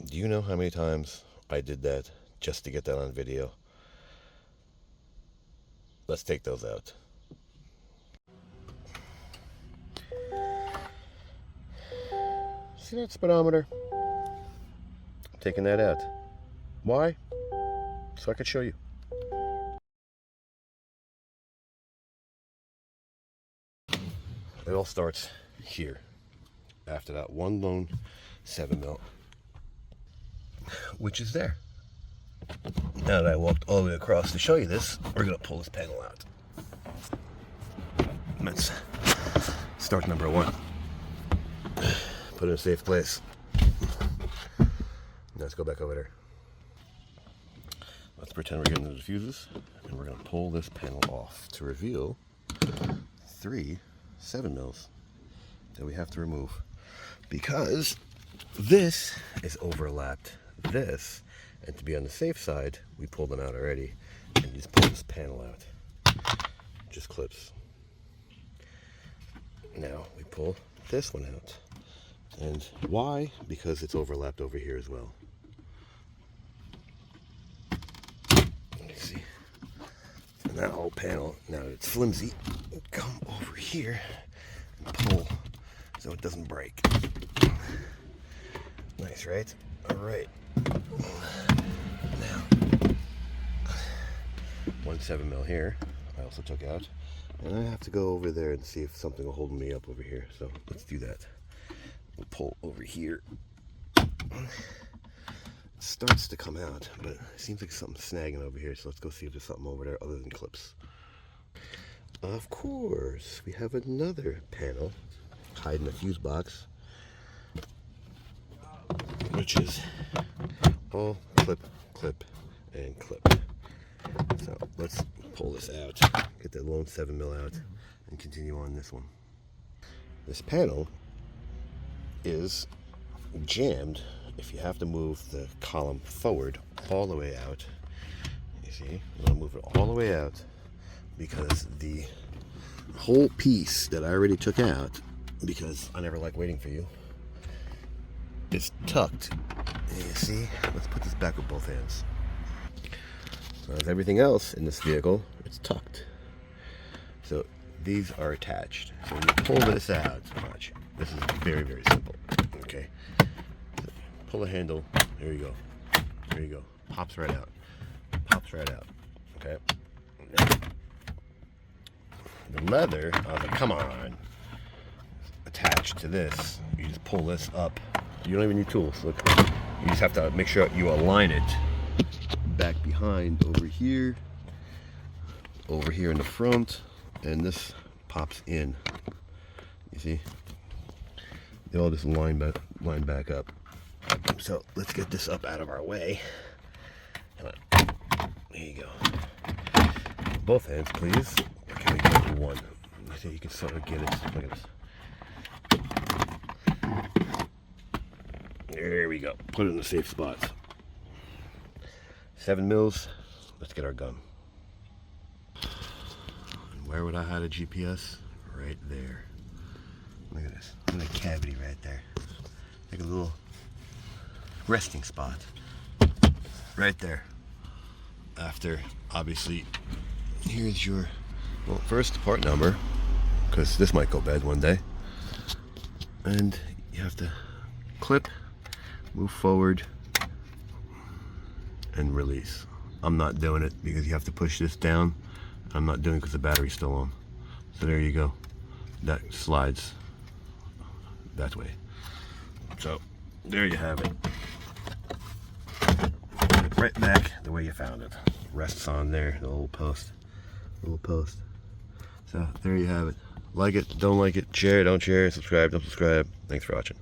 Do you know how many times I did that just to get that on video? Let's take those out. See that speedometer? I'm taking that out. Why? So I could show you. It all starts here. After that one lone 7mm, which is there. Now that I walked all the way across to show you this, we're gonna pull this panel out. Let's start number one. Put it in a safe place. Now let's go back over there. Let's pretend we're getting the diffuses, and we're gonna pull this panel off to reveal 3 7mm that we have to remove, because this is overlapped this, and to be on the safe side, we pulled them out already, and you just pull this panel out. Just clips. Now we pull this one out. And why? Because it's overlapped over here as well. You see? And that whole panel, now that it's flimsy, come over here and pull so it doesn't break. Nice, right? All right. Now, 1 7mm here, I also took out. And I have to go over there and see if something will hold me up over here. So let's do that. We'll pull over here. It starts to come out, but it seems like something's snagging over here. So let's go see if there's something over there other than clips. Of course, we have another panel hiding in the fuse box, which is all clip, clip, and clip. So let's pull this out, get that lone 7mm out, and continue on this one. This panel is jammed if you have to move the column forward all the way out. You see, you want to move it all the way out because the whole piece that I already took out, because I never like waiting for you, is tucked. And you see, let's put this back with both hands. So as everything else in this vehicle, it's tucked. So these are attached. So when you pull this out, watch. This is very, very simple. Okay. So pull the handle. There you go. There you go. Pops right out. Pops right out. Okay. Now, the leather, I was like, come on. Attached to this. You just pull this up. You don't even need tools. Look. You just have to make sure you align it back behind over here in the front, and this pops in. You see, they all just line back up. So let's get this up out of our way. Come on. There you go. Both hands, please. Okay, we got one. You see, you can sort of get it. Look at this. There we go. Put it in the safe spot. 7mm. Let's get our gun. And where would I hide a GPS? Right there. Look at this. Look at that cavity right there. Like a little resting spot. Right there. After, obviously, here's your, well, first part number, because this might go bad one day. And you have to clip, move forward, and release. I'm not doing it because you have to push this down. I'm not doing it because the battery's still on. So there you go. That slides that way. So there you have it. Put it right back the way you found it. Rests on there, the little post. Little post. So there you have it. Like it, don't like it, share, don't share, subscribe, don't subscribe. Thanks for watching.